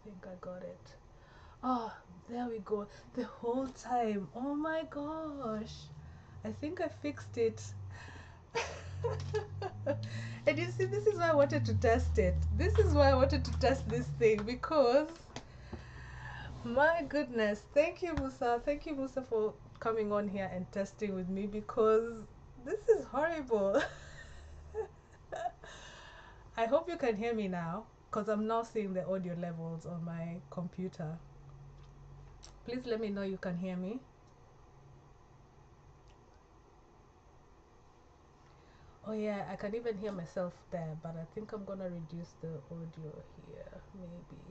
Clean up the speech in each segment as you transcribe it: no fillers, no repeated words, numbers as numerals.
think I got it. Oh, there we go. The whole time. Oh my gosh. I think I fixed it. And you see, this is why I wanted to test it. This is why I wanted to test this thing because my goodness. Thank you, Musa. Thank you, Musa, for coming on here and testing with me because this is horrible. I hope you can hear me now because I'm now seeing the audio levels on my computer. Please let me know you can hear me. Oh yeah, I can even hear myself there, but I think I'm gonna reduce the audio here, maybe.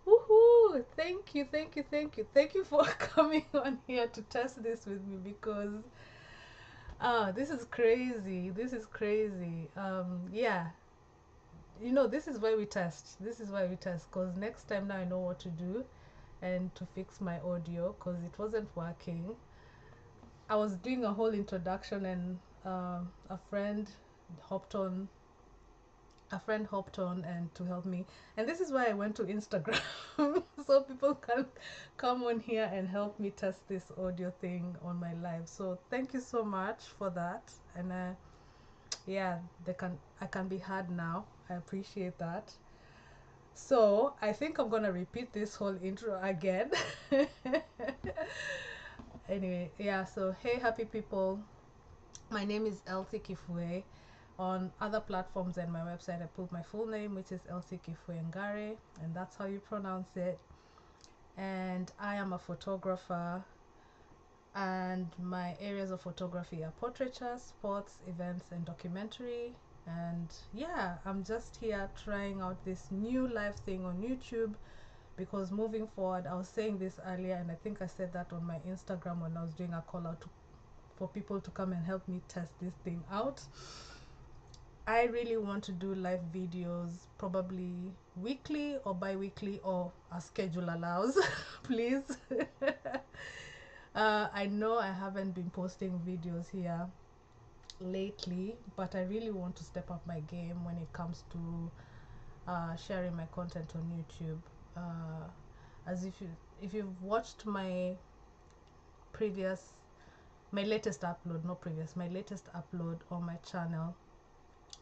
Woohoo! Thank you, thank you, thank you, thank you for coming on here to test this with me because this is crazy. This is crazy. Yeah, you know, this is why we test. This is why we test because next time now I know what to do and to fix my audio because it wasn't working. I was doing a whole introduction and a friend hopped on and to help me, and this is why I went to Instagram so people can come on here and help me test this audio thing on my live. So thank you so much for that. And yeah, I can be heard now. I appreciate that. So I think I'm gonna repeat this whole intro again. Anyway, yeah, so hey happy people, my name is Elsie Kifue. On other platforms and my website, I put my full name, which is Elsie Kifue Ngare, and that's how you pronounce it. And I am a photographer, and my areas of photography are portraiture, sports, events, and documentary. And yeah, I'm just here trying out this new live thing on YouTube because moving forward, I was saying this earlier, and I think I said that on my Instagram when I was doing a call out for people to come and help me test this thing out. I really want to do live videos probably weekly or bi-weekly or as schedule allows. Please. I know I haven't been posting videos here lately, but I really want to step up my game when it comes to sharing my content on YouTube. As if you've watched previous my latest upload, not previous, my latest upload on my channel,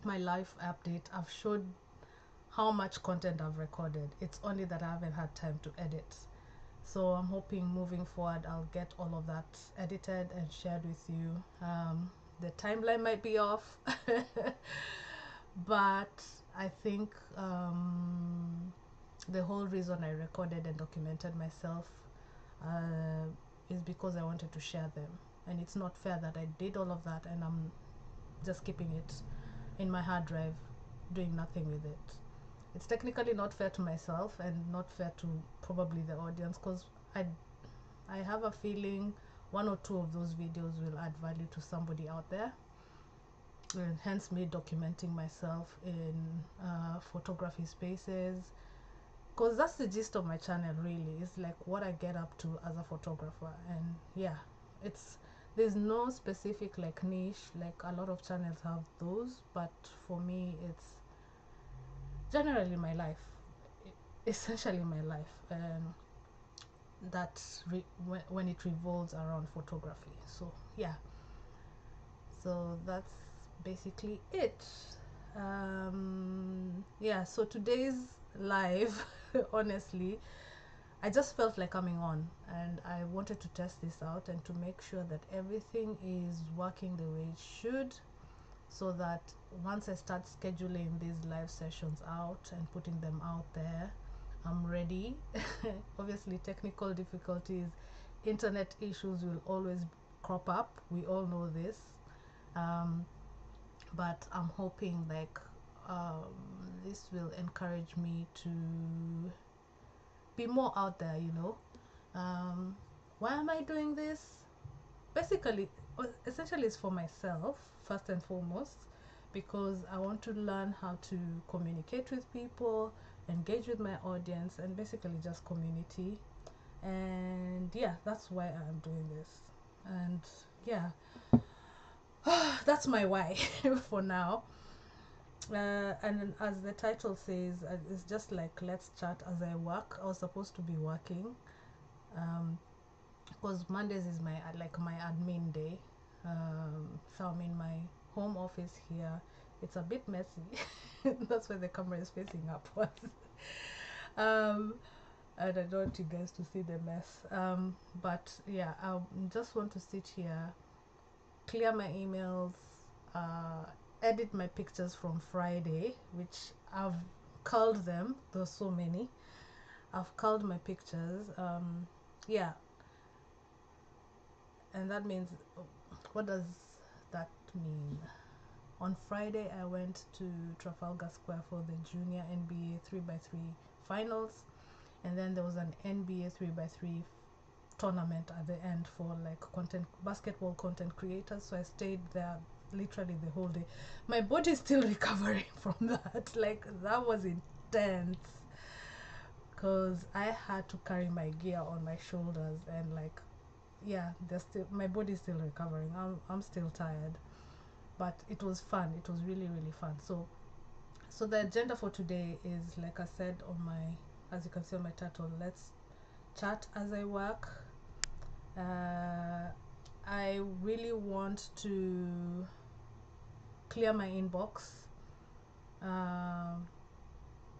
my life update, I've showed how much content I've recorded. It's only that I haven't had time to edit. So I'm hoping moving forward I'll get all of that edited and shared with you. The timeline might be off, but I think the whole reason I recorded and documented myself is because I wanted to share them. And it's not fair that I did all of that and I'm just keeping it in my hard drive doing nothing with it. It's technically not fair to myself and not fair to probably the audience because I have a feeling one or two of those videos will add value to somebody out there, and hence me documenting myself in photography spaces, because that's the gist of my channel really. It's like what I get up to as a photographer. And yeah, there's no specific like niche like a lot of channels have those, but for me it's generally my life, essentially my life, and when it revolves around photography. So yeah, so that's basically it. Yeah, so today's live honestly, I just felt like coming on and I wanted to test this out and to make sure that everything is working the way it should, so that once I start scheduling these live sessions out and putting them out there, I'm ready. Obviously, technical difficulties, internet issues will always crop up. We all know this. But I'm hoping like this will encourage me to be more out there, you know. Why am I doing this? Basically, essentially it's for myself first and foremost, because I want to learn how to communicate with people, engage with my audience, and basically just community. And yeah, that's why I'm doing this. And yeah, that's my why for now. And as the title says, it's just like let's chat as I work. I was supposed to be working, because Mondays is my my admin day. So I'm in my home office here. It's a bit messy. That's why the camera is facing upwards. And I don't want you guys to see the mess. But yeah, I just want to sit here, clear my emails, edit my pictures from Friday, which I've culled them. There's so many. I've culled my pictures. Yeah, and that means, what does that mean? On Friday, I went to Trafalgar Square for the Junior NBA 3x3 finals, and then there was an NBA 3x3 tournament at the end for like basketball content creators. So I stayed there literally the whole day. My body is still recovering from that. Like, that was intense, because I had to carry my gear on my shoulders, and like, yeah, my body is still recovering. I'm still tired, but it was fun. It was really, really fun. So the agenda for today is, like I said on my, as you can see on my title, let's chat as I work. I really want to clear my inbox,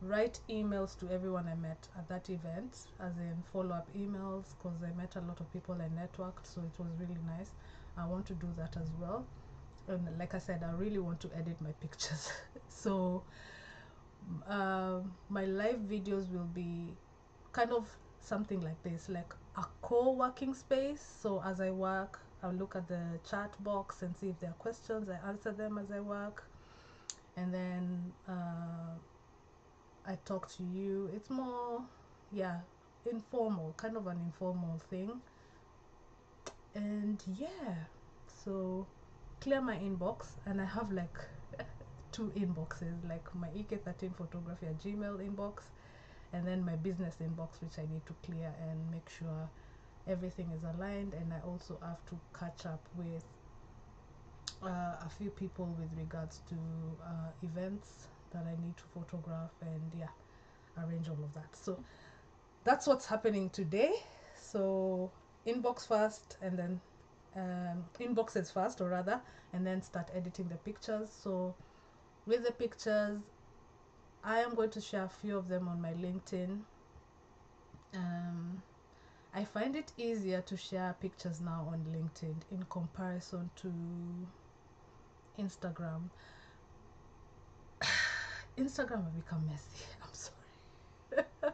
write emails to everyone I met at that event, as in follow-up emails, because I met a lot of people and networked, so it was really nice. I want to do that as well. And like I said, I really want to edit my pictures. So my live videos will be kind of something like this, like a co-working space. So as I work, I'll look at the chat box and see if there are questions. I answer them as I work, and then I talk to you. It's more, yeah, informal, kind of an informal thing. And yeah, so clear my inbox, and I have like two inboxes, like my EK13 photography at Gmail inbox, and then my business inbox, which I need to clear and make sure everything is aligned. And I also have to catch up with a few people with regards to events that I need to photograph, and yeah, arrange all of that. So that's what's happening today. So inbox first, and then inboxes first, or rather, and then start editing the pictures. So with the pictures, I am going to share a few of them on my LinkedIn. I find it easier to share pictures now on LinkedIn in comparison to Instagram. Instagram have become messy. I'm sorry.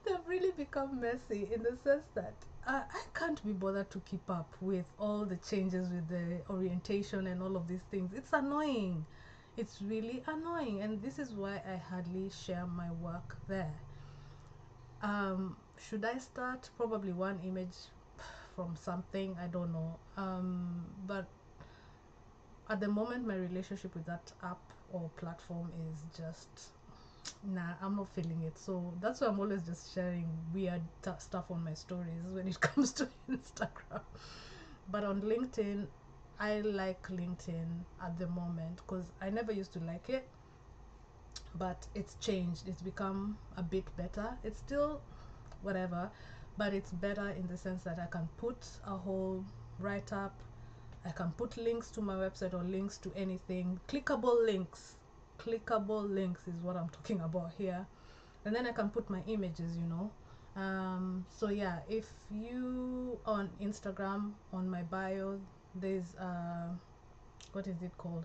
They've really become messy in the sense that I can't be bothered to keep up with all the changes with the orientation and all of these things. It's annoying. It's really annoying, and this is why I hardly share my work there. Should I start? Probably one image from something, I don't know. But at the moment, my relationship with that app or platform is just, nah, I'm not feeling it. So that's why I'm always just sharing weird stuff on my stories when it comes to Instagram. But on LinkedIn, I like LinkedIn at the moment, because I never used to like it, but it's changed. It's become a bit better. It's still whatever, but it's better in the sense that I can put a whole write-up, I can put links to my website or links to anything. Clickable links is what I'm talking about here. And then I can put my images, you know. So yeah, if you on Instagram, on my bio, there's what is it called,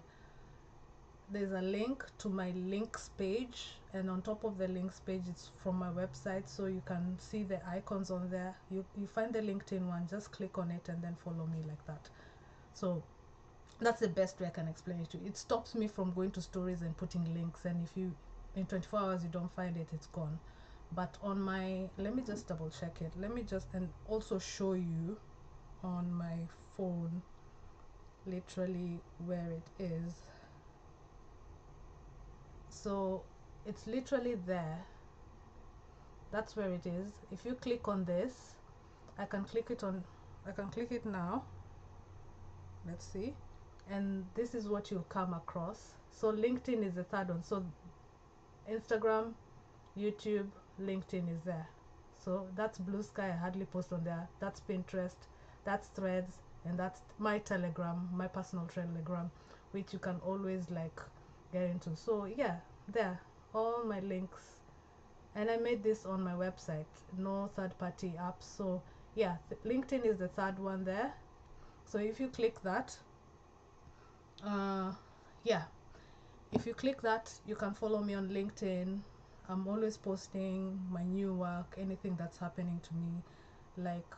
there's a link to my links page, and on top of the links page, it's from my website, so you can see the icons on there. You find the LinkedIn one, just click on it and then follow me like that. So that's the best way I can explain it to you. It stops me from going to stories and putting links, and if you in 24 hours you don't find it, it's gone. But on my, let me just double check it, let me just, and also show you on my phone literally where it is. So it's literally there, that's where it is. If you click on this, I can click it now, let's see. and this is what you'll come across. So LinkedIn is the third one. So Instagram, YouTube, LinkedIn is there. So that's Blue Sky, I hardly post on there. That's Pinterest, that's Threads, and that's my Telegram, my personal Telegram, which you can always like get into. So yeah, there, all my links. And I made this on my website, no third-party apps. So yeah, LinkedIn is the third one there. So if you click that, yeah, if you click that, you can follow me on LinkedIn. I'm always posting my new work, anything that's happening to me. Like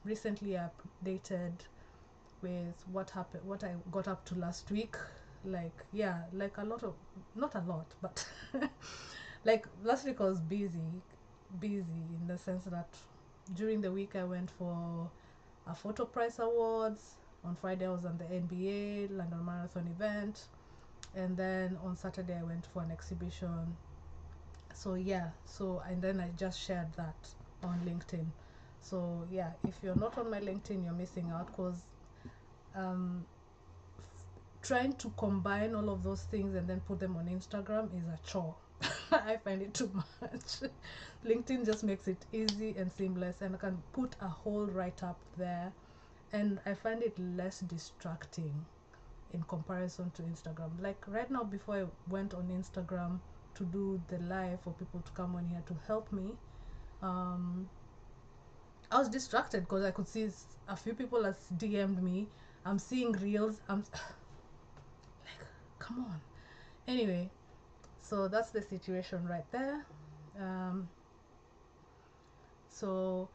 recently I updated with what happened, what I got up to last week. Like yeah, like a lot of, not a lot, but like last week I was busy in the sense that during the week I went for a photo prize awards. On Friday I was on the NBA London Marathon event, and then on Saturday I went for an exhibition. So yeah, so and then I just shared that on LinkedIn. So yeah, if you're not on my LinkedIn, you're missing out, because trying to combine all of those things and then put them on Instagram is a chore. I find it too much. LinkedIn just makes it easy and seamless, and I can put a whole write-up there, and I find it less distracting in comparison to Instagram. Like right now, before I went on Instagram to do the live for people to come on here to help me, I was distracted because I could see a few people has DM'd me. I'm seeing reels. I'm like, come on. Anyway, so that's the situation right there. So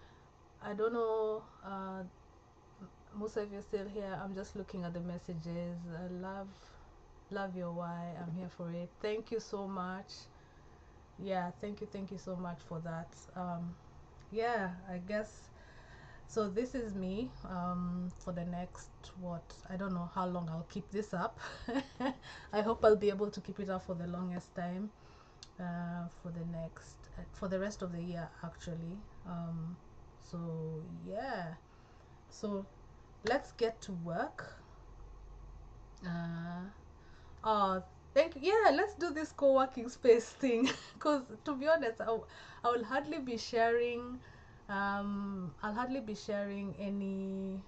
I don't know, Musa, if you're still here. I'm just looking at the messages. I love your why. I'm here for it. Thank you so much. Yeah, thank you so much for that. Yeah, I guess so. This is me for the next, what, I don't know how long I'll keep this up. I hope I'll be able to keep it up for the longest time, for the next for the rest of the year actually. So yeah, so let's get to work. Oh, thank you. Yeah, let's do this co-working space thing. Because to be honest, I will hardly be sharing. I'll hardly be sharing any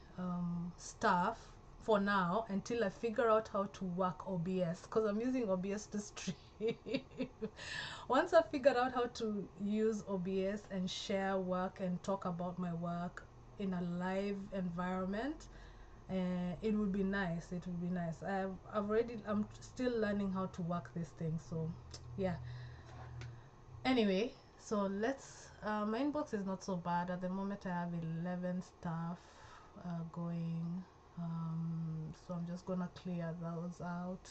stuff for now until I figure out how to work OBS. Because I'm using OBS to stream. Once I figure out how to use OBS and share work and talk about my work in a live environment, it would be nice. It would be nice. I'm still learning how to work this thing. So yeah, anyway, so let's my inbox is not so bad at the moment. I have 11 stuff going, so I'm just gonna clear those out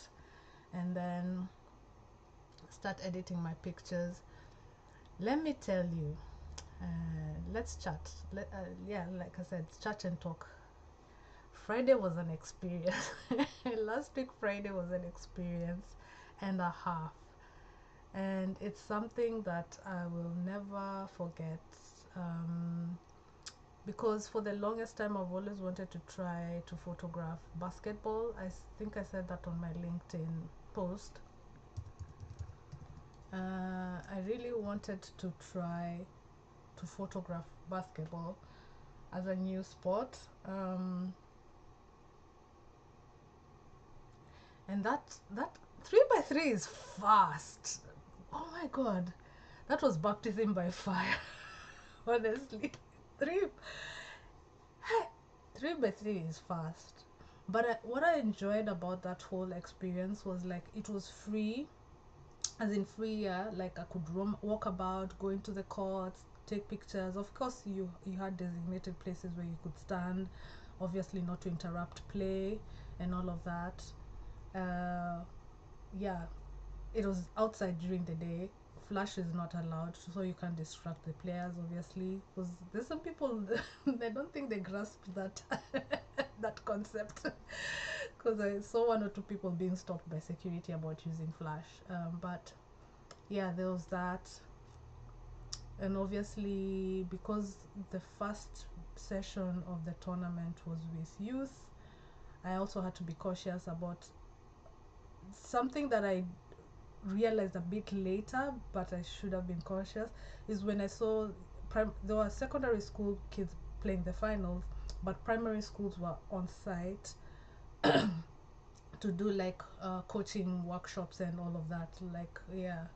and then start editing my pictures. Let me tell you, let's chat. Yeah, like I said, chat and talk. Friday was an experience. Last week Friday was an experience and a half, and it's something that I will never forget, because for the longest time I've always wanted to try to photograph basketball. I think I said that on my LinkedIn post. I really wanted to try to photograph basketball as a new sport, and that 3x3 is fast. Oh my god, that was baptism by fire. Honestly, 3 3x3 is fast. But what I enjoyed about that whole experience was like it was free, as in free. Yeah, like I could walk about, go into the courts, take pictures. Of course, you had designated places where you could stand, obviously not to interrupt play and all of that. Yeah, it was outside during the day. Flash is not allowed, so you can't distract the players, obviously, because there's some people I don't think they grasp that that concept. Because I saw one or two people being stopped by security about using flash. But yeah, there was that, and obviously because the first session of the tournament was with youth, I also had to be cautious about something that I realized a bit later, but I should have been cautious, is when I saw there were secondary school kids playing the finals, but primary schools were on site to do like coaching workshops and all of that. Like, yeah.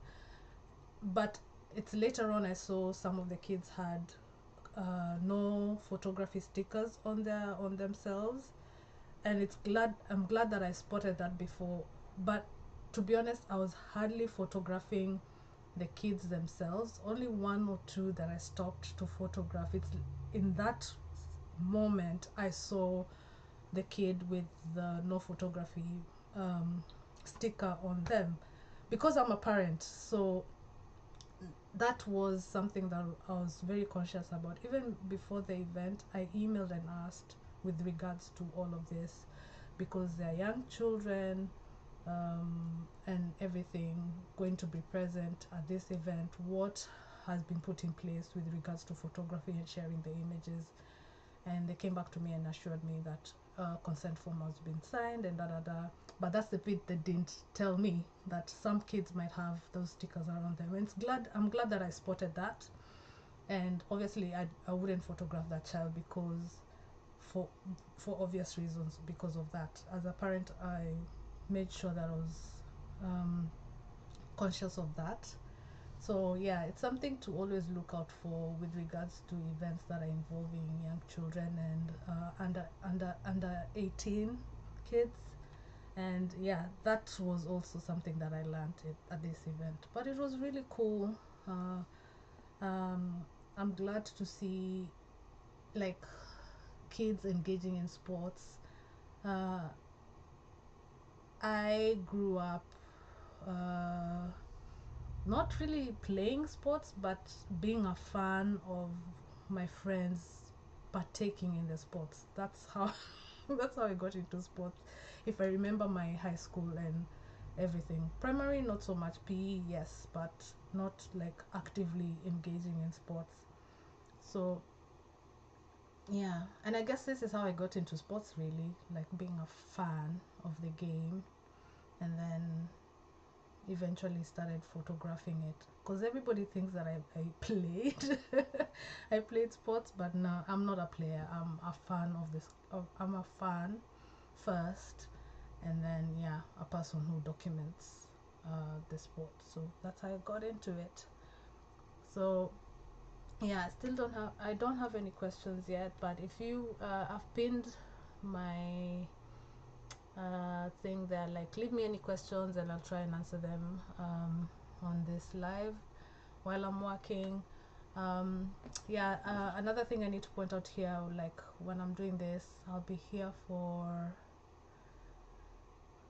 But it's later on I saw some of the kids had no photography stickers on themselves, and I'm glad that I spotted that before. But to be honest, I was hardly photographing the kids themselves. Only one or two that I stopped to photograph. It's in that moment I saw the kid with the no photography sticker on them, because I'm a parent. So that was something that I was very conscious about. Even before the event, I emailed and asked with regards to all of this, because they're young children, and everything going to be present at this event. What has been put in place with regards to photography and sharing the images? And they came back to me and assured me that consent form has been signed and da da da. But that's the bit they didn't tell me, that some kids might have those stickers around them. And I'm glad that I spotted that. And obviously I wouldn't photograph that child, because for obvious reasons, because of that. As a parent, I made sure that I was conscious of that. So yeah, it's something to always look out for with regards to events that are involving young children and under 18 kids. And yeah, that was also something that I learned at this event. But it was really cool. I'm glad to see like kids engaging in sports. I grew up not really playing sports, but being a fan of my friends partaking in the sports. That's how that's how I got into sports. If I remember my high school and everything, primary not so much, PE yes, but not like actively engaging in sports. So yeah, and I guess this is how I got into sports, really, like being a fan of the game, and then eventually started photographing it, because everybody thinks that I played I played sports, but no, I'm not a player. I'm a fan of this. I'm a fan first, and then yeah, a person who documents the sport. So that's how I got into it. So yeah, I don't have any questions yet, but if you I've pinned my thing there, like leave me any questions and I'll try and answer them on this live while I'm working. Yeah, another thing I need to point out here, like when I'm doing this, I'll be here for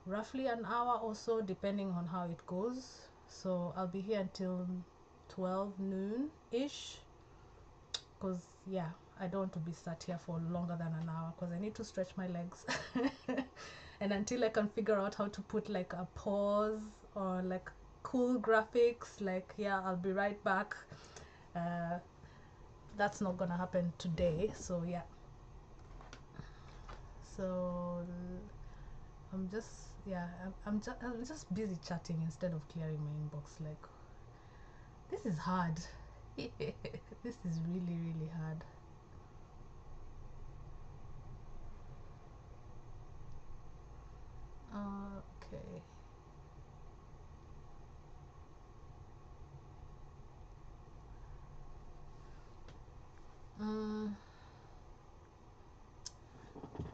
roughly an hour or so, depending on how it goes. So I'll be here until 12 noon ish, because yeah, I don't want to be sat here for longer than an hour, because I need to stretch my legs and until I can figure out how to put like a pause or like cool graphics, like yeah, I'll be right back. That's not gonna happen today. So yeah, so I'm just yeah, I'm just busy chatting instead of clearing my inbox. Like, this is hard. This is really really hard. Okay.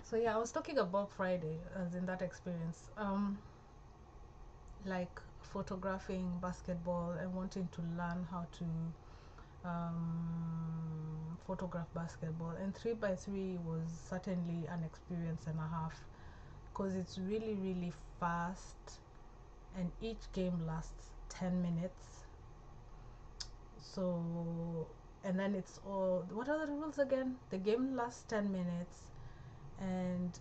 So yeah, I was talking about Friday as in that experience. Like photographing basketball and wanting to learn how to photograph basketball, and 3x3 was certainly an experience and a half, because it's really really fast and each game lasts 10 minutes. So, and then it's all, what are the rules again? The game lasts 10 minutes, and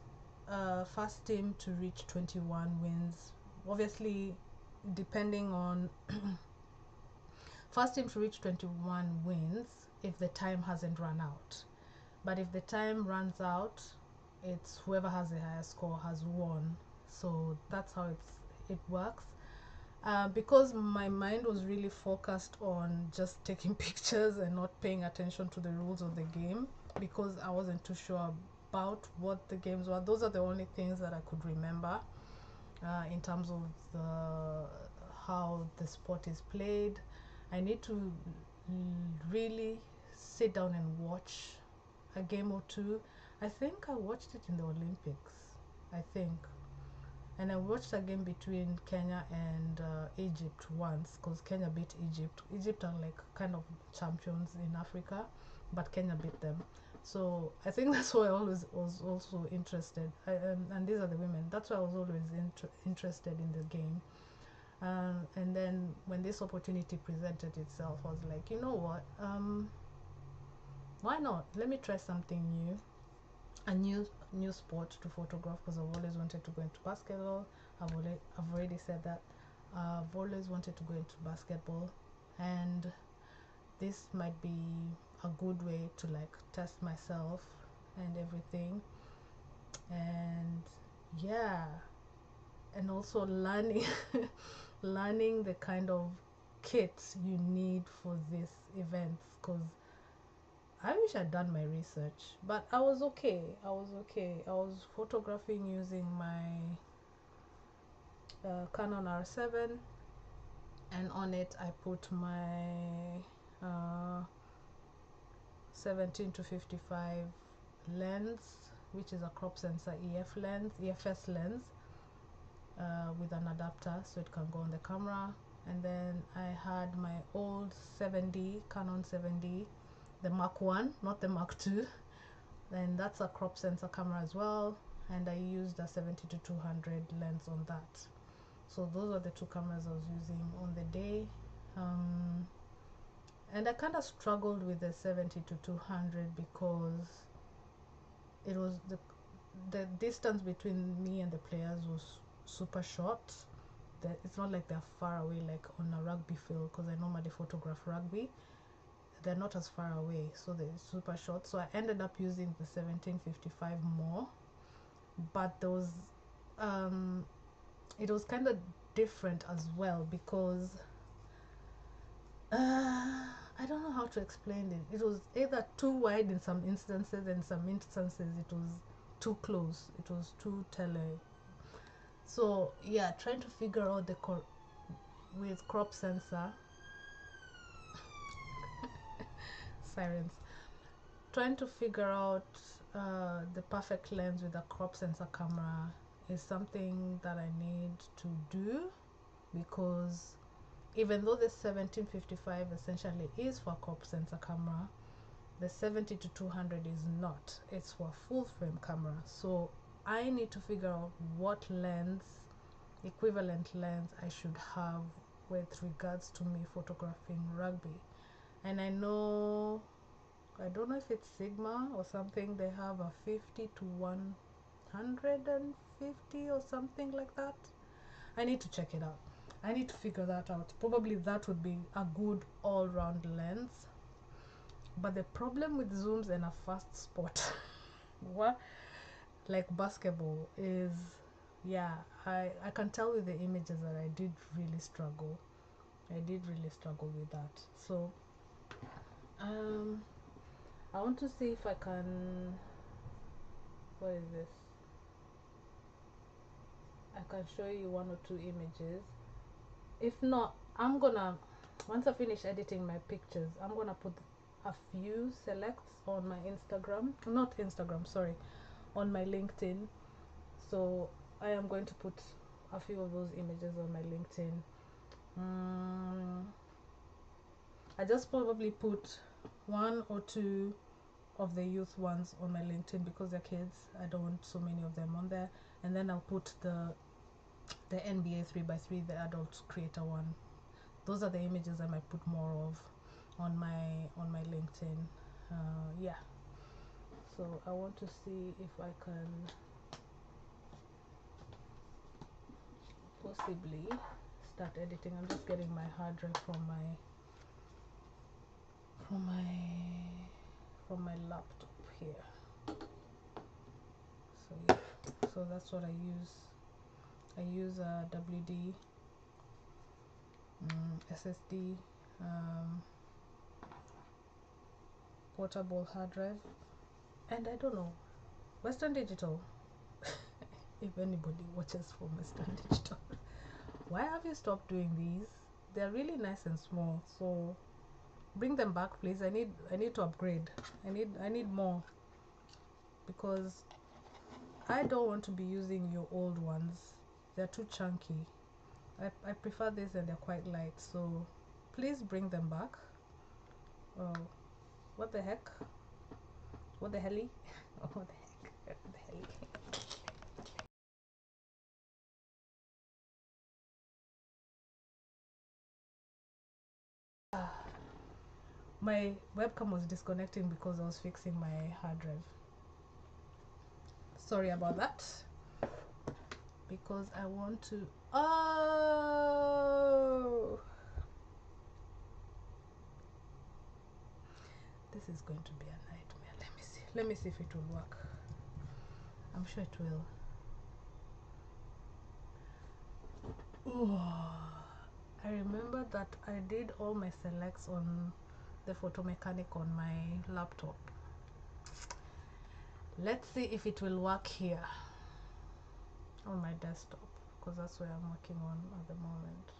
first team to reach 21 wins. Obviously, depending on first team to reach 21 wins if the time hasn't run out. But if the time runs out, it's whoever has the highest score has won. So that's how it works. Because my mind was really focused on just taking pictures and not paying attention to the rules of the game, because I wasn't too sure about what the games were. Those are the only things that I could remember in terms of how the sport is played. I need to really sit down and watch a game or two. I think I watched it in the Olympics, I think. And I watched a game between Kenya and Egypt once, because Kenya beat Egypt. Egypt are like kind of champions in Africa, but Kenya beat them. So I think that's why I always was also interested. And these are the women. That's why I was always interested in the game. And then when this opportunity presented itself, I was like, you know what? Why not? Let me try something new. A new sport to photograph, because I've always wanted to go into basketball. I've already said that. I've always wanted to go into basketball, and this might be a good way to like test myself and everything. And yeah, and also learning learning the kind of kits you need for these events, because I wish I'd done my research, but I was okay. I was photographing using my Canon R7, and on it I put my 17 to 55 lens, which is a crop sensor EFS lens, with an adapter so it can go on the camera. And then I had my old 7D, Canon 7D, the Mark 1, not the Mark 2, and that's a crop sensor camera as well, and I used a 70 to 200 lens on that. So those are the two cameras I was using on the day. And I kind of struggled with the 70 to 200 because it was the distance between me and the players was super short. It's not like they're far away like on a rugby field, because I normally photograph rugby. They're not as far away, so they're super short. So I ended up using the 1755 more, but there was it was kind of different as well, because I don't know how to explain it. It was either too wide in some instances, and some instances it was too close, it was too tele. So yeah, trying to figure out with crop sensor sirens, trying to figure out the perfect lens with a crop sensor camera is something that I need to do, because even though the 1755 essentially is for a crop sensor camera, the 70 to 200 is not. It's for a full frame camera. So I need to figure out what lens, equivalent lens, I should have with regards to me photographing rugby. And I know, I don't know if it's Sigma or something, they have a 50 to 150 or something like that. I need to check it out. I need to figure that out. Probably that would be a good all-round lens. But the problem with zooms in a fast sport what, like basketball, is, yeah, I can tell with the images that I did really struggle. I did really struggle with that. So I want to see if I can, what is this? I can show you one or two images. If not, I'm gonna, once I finish editing my pictures, I'm gonna put a few selects on my Instagram, not Instagram, sorry, on my LinkedIn. So I am going to put a few of those images on my LinkedIn. I just probably put one or two of the youth ones on my LinkedIn because they're kids. I don't want so many of them on there. And then I'll put the NBA 3x3, the adult creator one. Those are the images I might put more of on my LinkedIn. Yeah. So I want to see if I can possibly start editing. I'm just getting my hard drive from my laptop here. So yeah, so that's what I use. I use a WD, SSD, portable hard drive, and I don't know, Western Digital. If anybody watches from Western Digital, why have you stopped doing these? They're really nice and small, so bring them back, please. I need to upgrade. I need more, because I don't want to be using your old ones. They're too chunky. I prefer this, and they're quite light, so please bring them back. Oh, what the heck? What the helly? Oh, what the heck? What the helly? My webcam was disconnecting because I was fixing my hard drive. Sorry about that. Because I want to. Oh, this is going to be a nightmare. Let me see. Let me see if it will work. I'm sure it will. Oh, I remember that I did all my selects on the PhotoMechanic on my laptop. Let's see if it will work here on my desktop, because that's where I'm working on at the moment.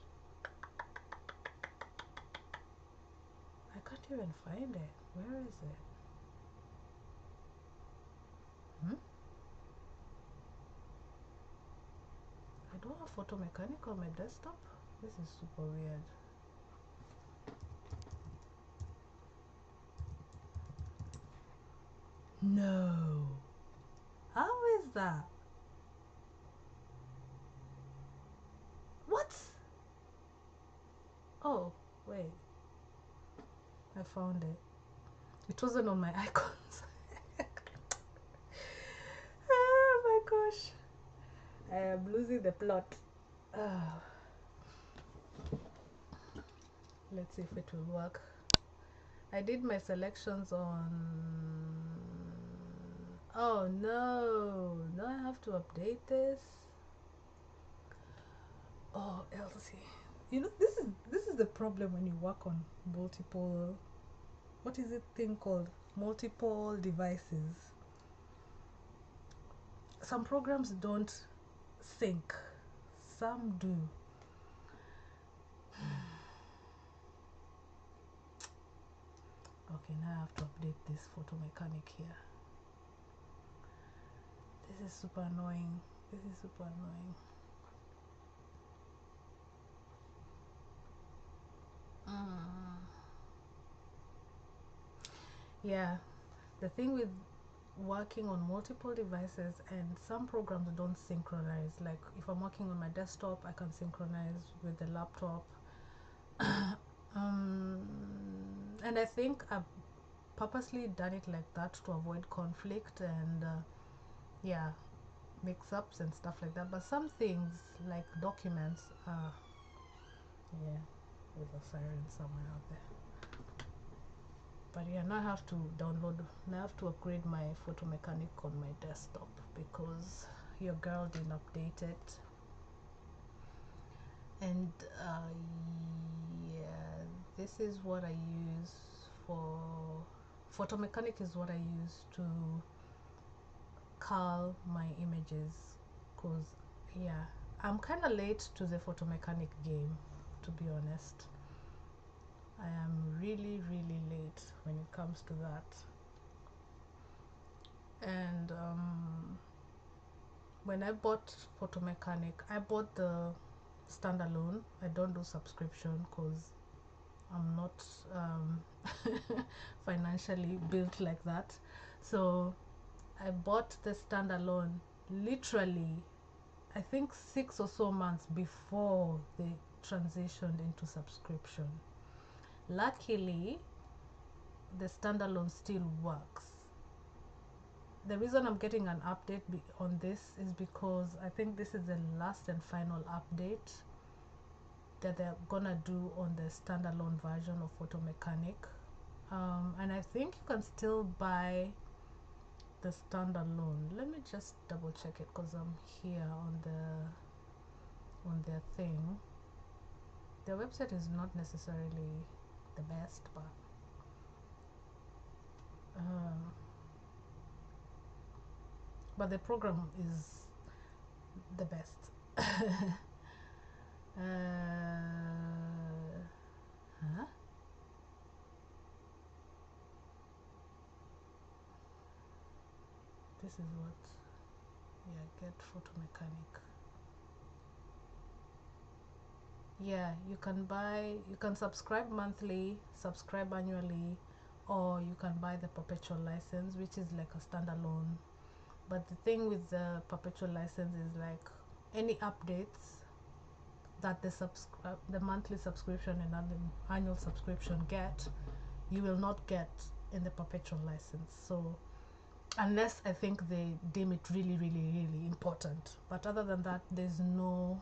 I can't even find it. Where is it? I don't have PhotoMechanic on my desktop. This is super weird. No. How is that? What? Oh, wait. I found it. It wasn't on my icons. Oh my gosh. I am losing the plot. Let's see if it will work. I did my selections on. Oh no. Now I have to update this. Oh, Elsie. You know, this is the problem when you work on multiple, what is it thing called? Multiple devices. Some programs don't sync. Some do. Okay, now I have to update this PhotoMechanic here. This is super annoying. This is super annoying. Yeah, the thing with working on multiple devices, and some programs don't synchronize. Like if I'm working on my desktop, I can synchronize with the laptop. And I think I've purposely done it like that to avoid conflict and yeah, mix-ups and stuff like that. But some things like documents, yeah, there's a siren somewhere out there. But yeah, now I have to download. Now I have to upgrade my PhotoMechanic on my desktop because your girl didn't update it. And yeah, this is what I use for PhotoMechanic. Is what I use to cull my images, because yeah, I'm kind of late to the PhotoMechanic game, to be honest. I am really late when it comes to that. And when I bought PhotoMechanic, I bought the standalone. I don't do subscription because I'm not financially built like that. So I bought the standalone literally, I think 6 or so months before they transitioned into subscription. Luckily, the standalone still works. The reason I'm getting an update on this is because I think this is the last and final update that they're gonna do on the standalone version of PhotoMechanic. And I think you can still buy the standalone. Let me just double check it because I'm here on their thing. Their website is not necessarily the best, but the program is the best. Huh? This is what, yeah, get PhotoMechanic. Yeah, you can subscribe monthly, subscribe annually, or you can buy the perpetual license, which is like a standalone. But the thing with the perpetual license is like any updates that the monthly subscription and the annual subscription get, you will not get in the perpetual license. So unless I think they deem it really, really, really important, but other than that, there's no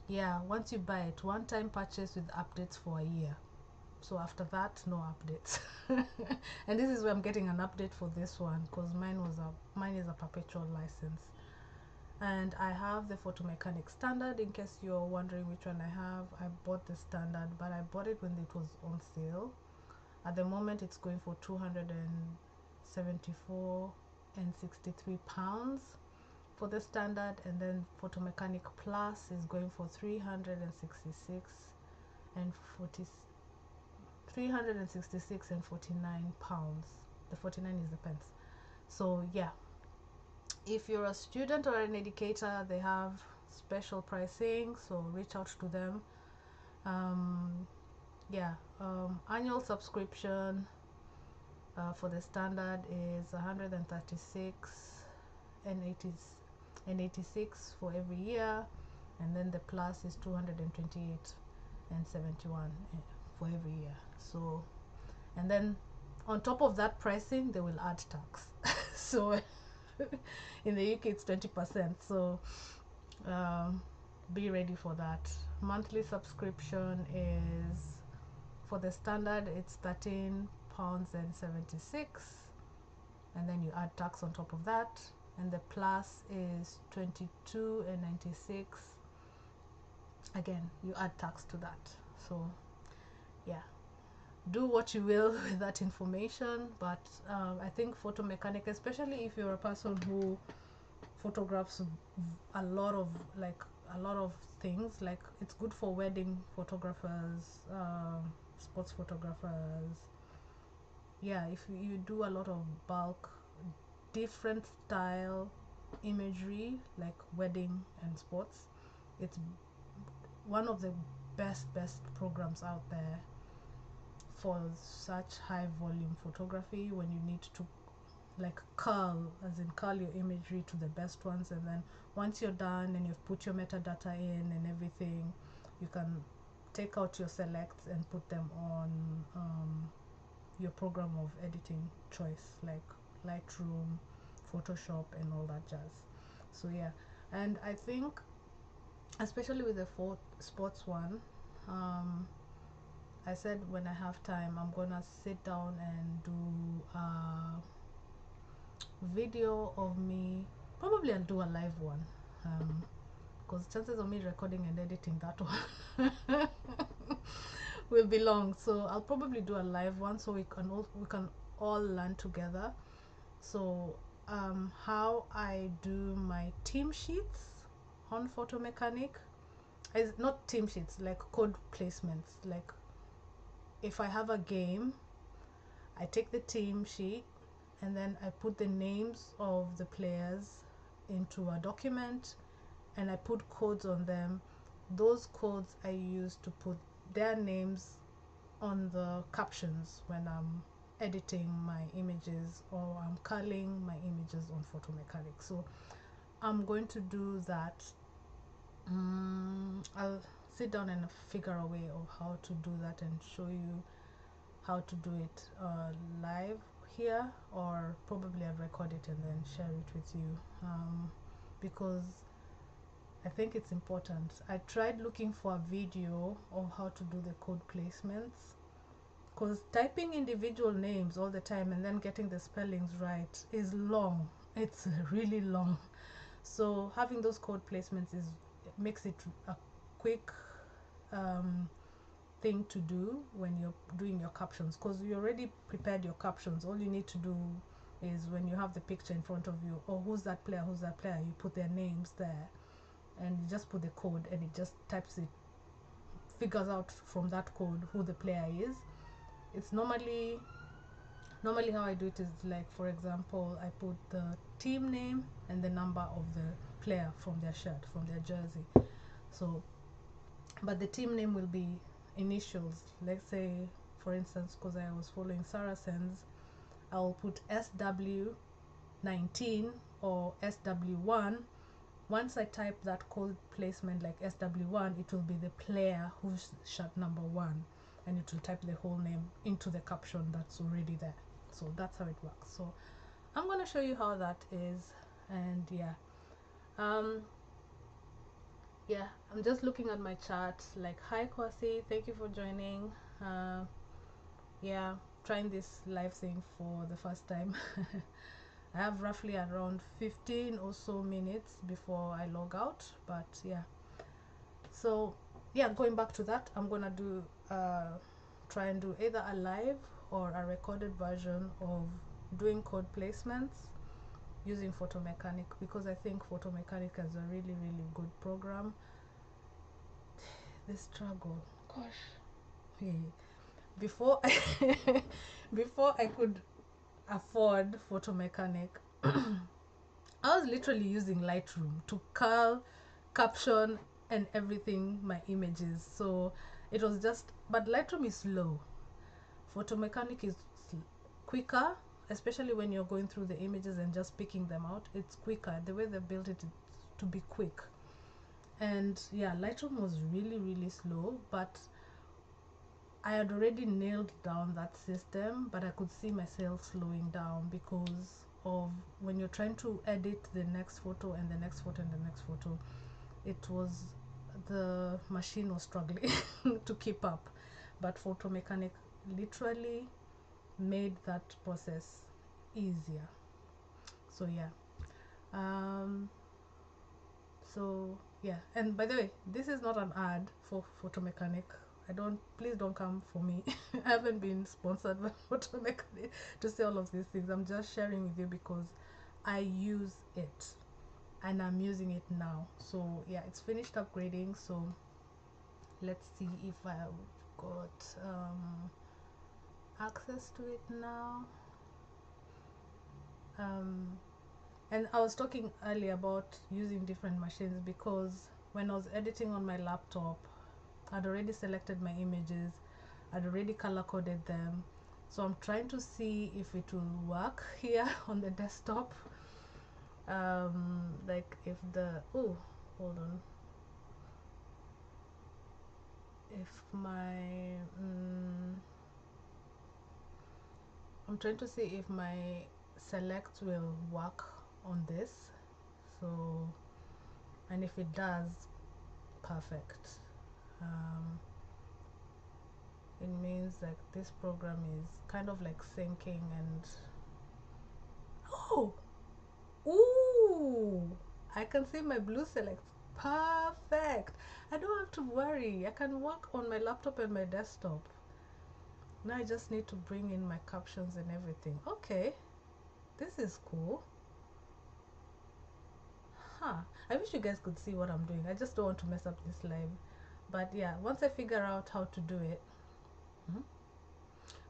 yeah, once you buy it, one time purchase with updates for a year. So after that, no updates. And this is where I'm getting an update for this one, because mine is a perpetual license. And I have the PhotoMechanic standard. In case you're wondering which one I have, I bought the standard, but I bought it when it was on sale. At the moment it's going for 274 and 63 pounds for the standard, and then PhotoMechanic Plus is going for 366 and 49 pounds. The 49 is the pence. So yeah, if you're a student or an educator, they have special pricing, so reach out to them. Annual subscription for the standard is 136 and 86 for every year, and then the plus is 228 and 71 for every year. So, and then on top of that pricing, they will add tax. So in the UK it's 20%, so be ready for that. Monthly subscription is, for the standard, it's £13.76, and then you add tax on top of that, and the plus is 22.96. Again, you add tax to that. So yeah, do what you will with that information, but I think PhotoMechanic, especially if you're a person who photographs a lot of things, like it's good for wedding photographers, sports photographers. Yeah, if you do a lot of bulk, different style imagery like wedding and sports, it's one of the best programs out there for such high volume photography, when you need to like curl your imagery to the best ones, and then once you're done and you've put your metadata in and everything, you can take out your selects and put them on your program of editing choice, like Lightroom, Photoshop, and all that jazz. So yeah, and I think especially with the sports one, I said when I have time I'm gonna sit down and do a video of me. Probably I'll do a live one, because chances of me recording and editing that one will be long. So I'll probably do a live one, so we can all learn together. So how I do my team sheets on PhotoMechanic is not team sheets, like code placements. Like if I have a game, I take the team sheet and then I put the names of the players into a document and I put codes on them. Those codes I use to put their names on the captions when I'm editing my images or I'm culling my images on PhotoMechanic. So I'm going to do that. I'll sit down and figure a way of how to do that and show you how to do it live here, or probably I'll record it and then share it with you, because I think it's important. I tried looking for a video of how to do the code placements, because typing individual names all the time and then getting the spellings right is long. It's really long. So having those code placements makes it a quick thing to do when you're doing your captions, because you already prepared your captions. All you need to do is, when you have the picture in front of you, oh, who's that player, you put their names there and you just put the code, and it just types it, figures out from that code who the player is. It's normally how I do it is, like, for example, I put the team name and the number of the player from their shirt, from their jersey. So, but the team name will be initials. Let's say, for instance, because I was following Saracens, I'll put SW19 or SW1. Once I type that code placement like SW1, it will be the player who's shirt number 1, and it will type the whole name into the caption that's already there. So that's how it works. So I'm going to show you how that is. And yeah, I'm just looking at my chat, like, hi Kwasi, thank you for joining. Yeah, trying this live thing for the first time. I have roughly around 15 or so minutes before I log out, but yeah. So yeah, going back to that, I'm gonna do try and do either a live or a recorded version of doing code placements using PhotoMechanic, because I think PhotoMechanic is a really good program. The struggle, gosh, hey. Before before I could afford PhotoMechanic, I was literally using Lightroom to curl, caption, and everything my images. So it was just, but Lightroom is slow. PhotoMechanic is quicker, especially when you're going through the images and just picking them out. It's quicker. The way they built it to be quick. And yeah, Lightroom was really slow, but I had already nailed down that system, but I could see myself slowing down because of when you're trying to edit the next photo and the next photo and the next photo, the machine was struggling to keep up. But PhotoMechanic literally made that process easier. So yeah, so yeah, and by the way, this is not an ad for PhotoMechanic. Please don't come for me. I haven't been sponsored by PhotoMechanic to say all of these things. I'm just sharing with you because I use it and I'm using it now. So yeah, it's finished upgrading. So let's see if I've got access to it now. And I was talking earlier about using different machines, because when I was editing on my laptop, I'd already selected my images, I'd already color coded them. So I'm trying to see if it will work here on the desktop. Like if hold on. If my I'm trying to see if my select will work on this. So, and if it does, perfect. It means like this program is kind of like syncing and ooh, I can see my blue select. Perfect. I don't have to worry. I can work on my laptop and my desktop. Now I just need to bring in my captions and everything. Okay, this is cool. I wish you guys could see what I'm doing. I just don't want to mess up this live. But yeah, once I figure out how to do it,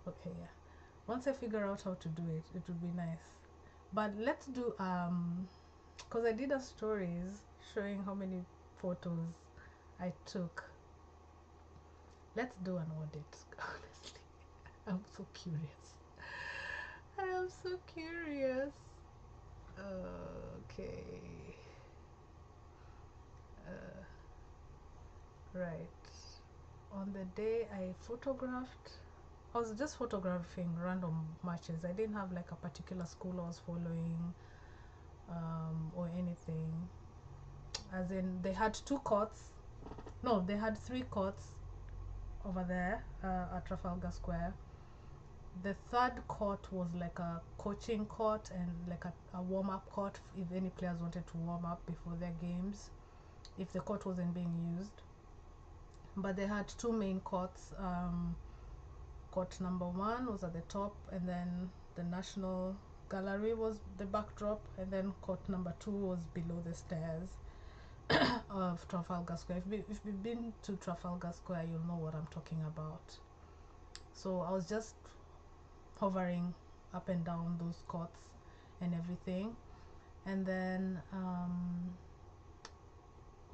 okay, yeah, once I figure out how to do it, it would be nice. But let's do because I did a stories showing how many photos I took. Let's do an audit. Honestly, I'm so curious. I am so curious. Okay. Right. On the day I photographed, I was just photographing random matches. I didn't have like a particular school I was following or anything. as in they had 2 courts. No, they had 3 courts over there at Trafalgar Square. The third court was like a coaching court and like a warm-up court if any players wanted to warm up before their games, if the court wasn't being used. But they had 2 main courts. Court number 1 was at the top, and then the National Gallery was the backdrop, and then court number 2 was below the stairs of Trafalgar Square. If you've been to Trafalgar Square, you'll know what I'm talking about. So I was just hovering up and down those courts and everything. And then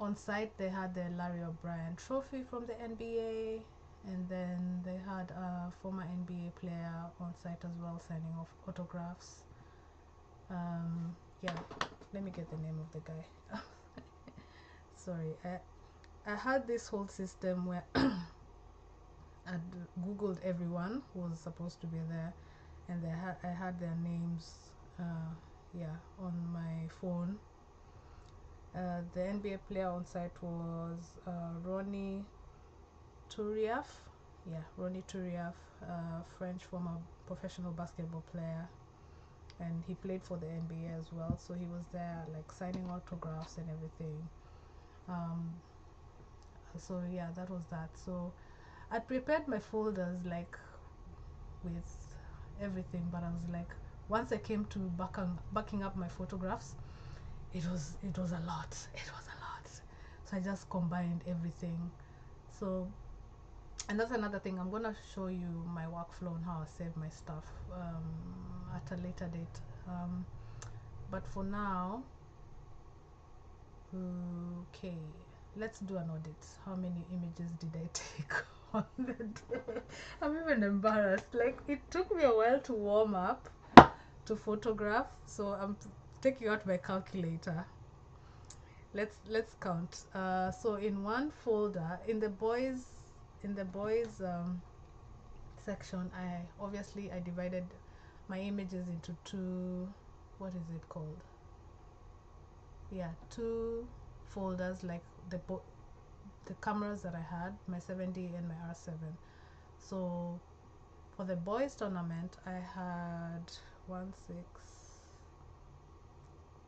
on site they had the Larry O'Brien trophy from the NBA, and then they had a former NBA player on site as well signing off autographs. Yeah, let me get the name of the guy. Sorry, I had this whole system where I'd googled everyone who was supposed to be there, and I had their names yeah, on my phone. The NBA player on site was Ronnie Turiaf. Yeah, Ronnie Turiaf, French former professional basketball player, and he played for the NBA as well. So he was there, like signing autographs and everything. So yeah, that was that. So I prepared my folders like with everything, but I was like, once I came to backing up my photographs, it was a lot. It was a lot. So I just combined everything. So, and that's another thing. I'm gonna show you my workflow on how I save my stuff at a later date. But for now, okay, let's do an audit. How many images did I take on the day? I'm even embarrassed. Like, it took me a while to warm up to photograph, so I'm taking out my calculator. Let's count. So in one folder, in the boys section, I divided my images into 2, what is it called? Yeah, 2 folders, like the cameras that I had, my 7D and my R7. So for the boys tournament, I had 1, 6,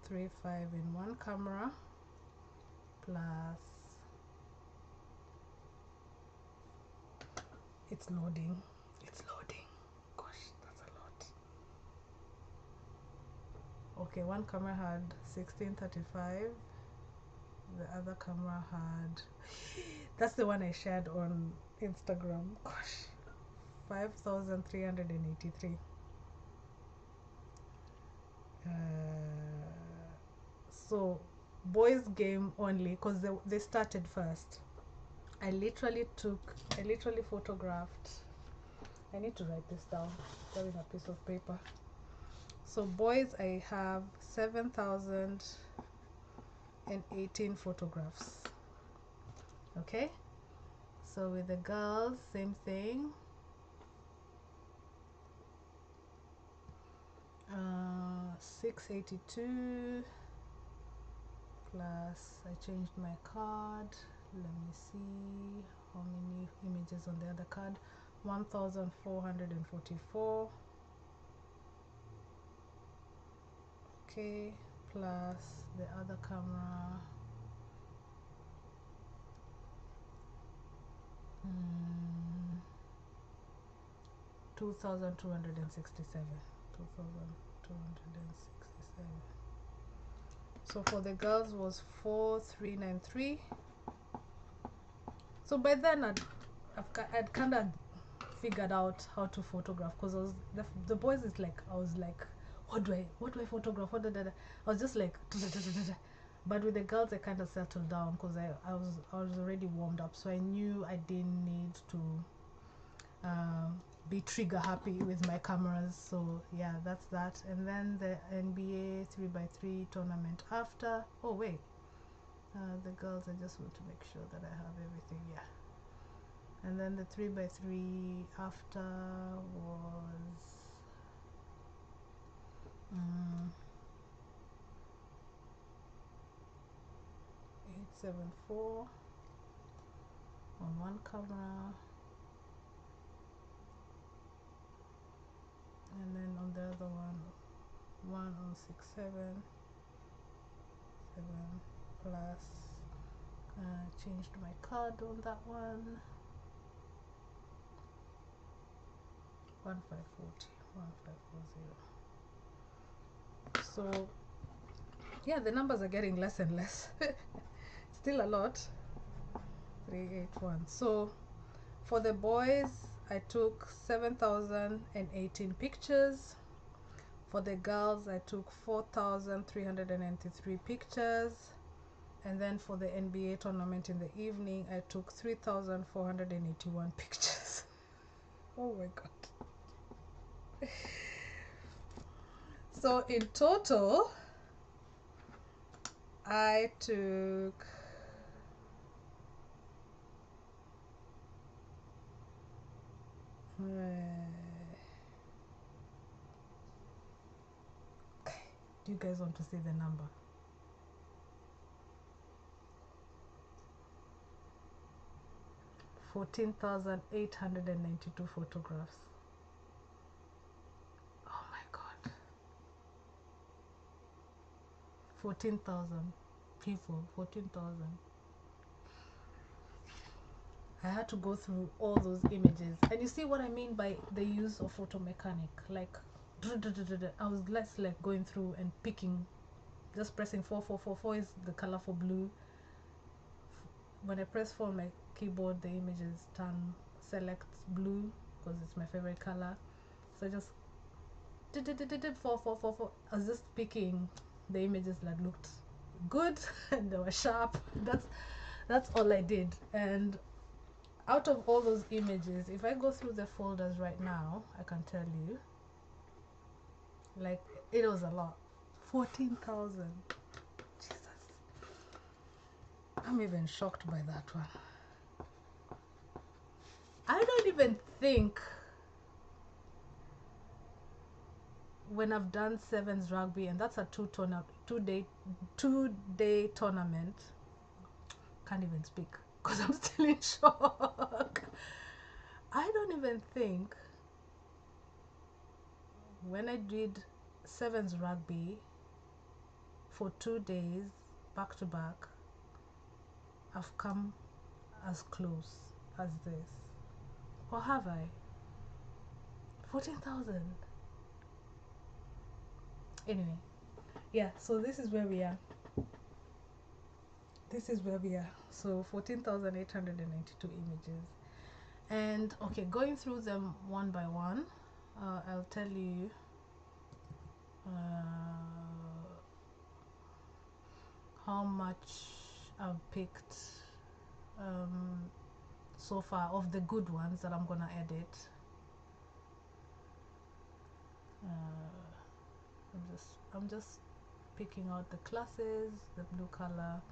3, 5 in one camera, plus it's loading. Gosh, that's a lot. Okay, one camera had 1635. The other camera had, that's the one I shared on Instagram. Gosh, 5,383. So boys game only, because they started first. I literally photographed. I need to write this down. Got in a piece of paper. So boys, I have 7,018 photographs. Okay. So with the girls, same thing. 682 plus, I changed my card. Let me see how many images on the other card. 1,444. Okay, plus the other camera. 2,267. 2,267. So for the girls was 4,393. So by then I'd kind of figured out how to photograph, because the boys is like, I was like, what do I photograph? I was just like, but with the girls I kind of settled down, because I was already warmed up, so I knew I didn't need to be trigger happy with my cameras. So yeah, that's that. And then the NBA 3x3 tournament after. Oh wait, the girls, I just want to make sure that I have everything. Yeah. And then the 3x3 after was 1074 on one camera, and then on the other one 1067 7 plus. Changed my card on that one. 1540 1540. So yeah, the numbers are getting less and less. Still a lot. 381. So for the boys I took 7,018 pictures. For the girls I took 4,393 pictures. And then for the NBA tournament in the evening I took 3,481 pictures. Oh my god. So in total I took do you guys want to see the number? 14,892 photographs. Oh my god. 14,000 people. 14,000. I had to go through all those images, and you see what I mean by the use of PhotoMechanic. Like I was less like going through and picking, just pressing 4 is the color for blue. When I press 4 on my keyboard, the images turn select blue because it's my favorite color. So I just 4. I was just picking the images that looked good and they were sharp. That's all I did. And out of all those images, if I go through the folders right now, I can tell you, like, it was a lot. 14,000. Jesus. I'm even shocked by that one. I don't even think when I've done sevens rugby, and that's a two-day tournament, can't even speak because I'm still in shock. I don't even think when I did sevens rugby for 2 days back to back, I've come as close as this. Or have I? 14,000. Anyway, yeah, so this is where we are. So 14,892 images. And okay, going through them one by one, I'll tell you how much I've picked so far of the good ones that I'm gonna edit. I'm just picking out the classes, the blue color,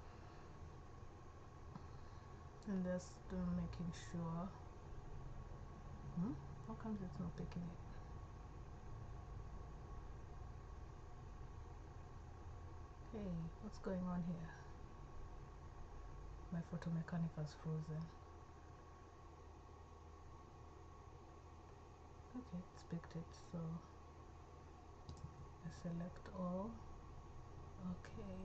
and just making sure. How comes it's not picking it? Hey, what's going on here? My PhotoMechanic has frozen. Okay, it's picked it, so I select all. Okay.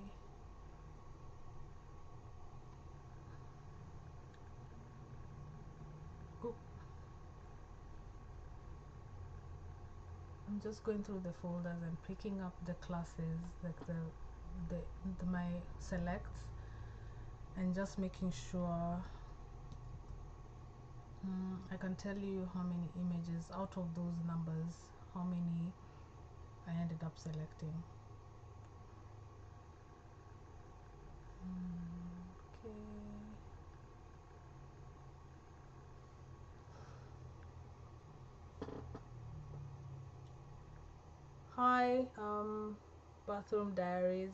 Oop. I'm just going through the folders and picking up the classes, like my selects, and just making sure I can tell you how many images out of those numbers, how many I ended up selecting. Okay. Hi, Bathroom Diaries.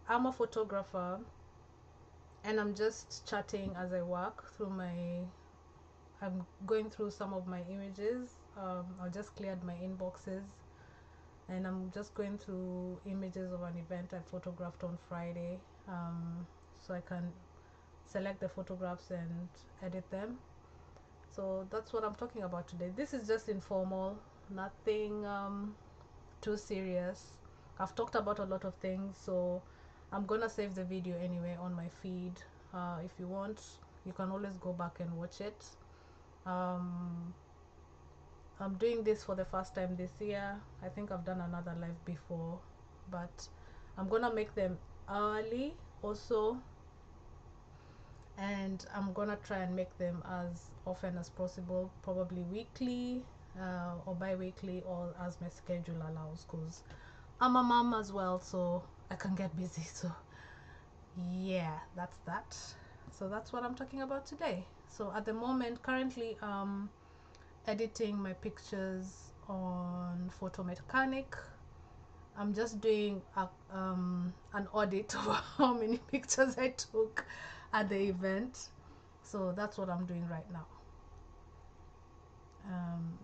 I'm a photographer, and I'm just chatting as I work through I'm going through some of my images. I just cleared my inboxes and I'm just going through images of an event I photographed on Friday, so I can select the photographs and edit them. So that's what I'm talking about today. This is just informal, nothing too serious. I've talked about a lot of things, so I'm gonna save the video anyway on my feed. If you want, you can always go back and watch it. I'm doing this for the first time this year. I think I've done another live before, but I'm gonna make them early also, and I'm gonna try and make them as often as possible, probably weekly or bi-weekly, or as my schedule allows, because I'm a mom as well, so I can get busy. So yeah, that's that. So that's what I'm talking about today. So at the moment, currently editing my pictures on PhotoMechanic. I'm just doing an audit of how many pictures I took at the event. So that's what I'm doing right now.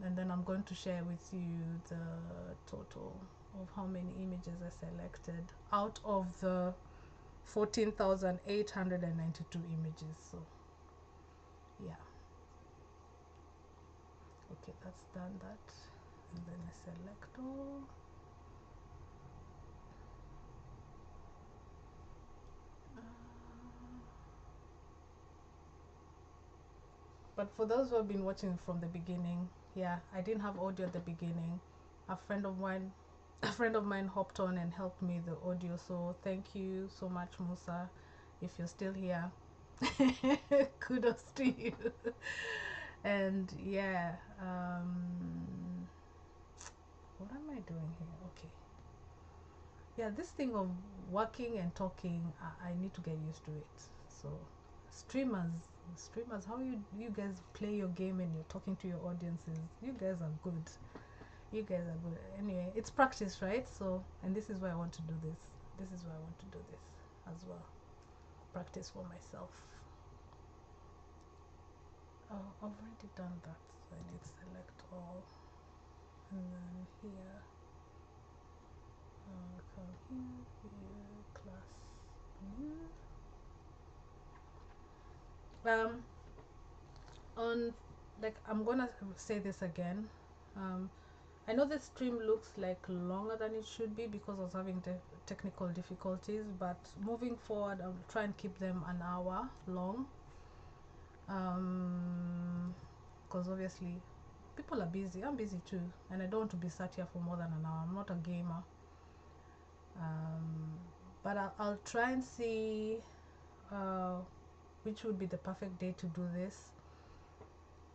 And then I'm going to share with you the total of how many images I selected out of the 14,892 images. So yeah, okay, that's done that, and then I select all. But for those who have been watching from the beginning, yeah, I didn't have audio at the beginning. A friend of mine hopped on and helped me with the audio, so thank you so much, Musa, if you're still here. Kudos to you. And yeah, what am I doing here? Okay, yeah, this thing of working and talking, I need to get used to it. So streamers, how you guys play your game and you're talking to your audiences, you guys are good. You guys are good. Anyway, it's practice, right? So, and this is why I want to do this. This is why I want to do this as well. Practice for myself. Oh, I've already done that, so I need to select all, and then here, come here, view class view. On, like, I'm gonna say this again. I know the stream looks like longer than it should be because I was having technical difficulties, but moving forward, I'll try and keep them an hour long. Because obviously people are busy. I'm busy too, and I don't want to be sat here for more than an hour. I'm not a gamer. But I'll try and see which would be the perfect day to do this.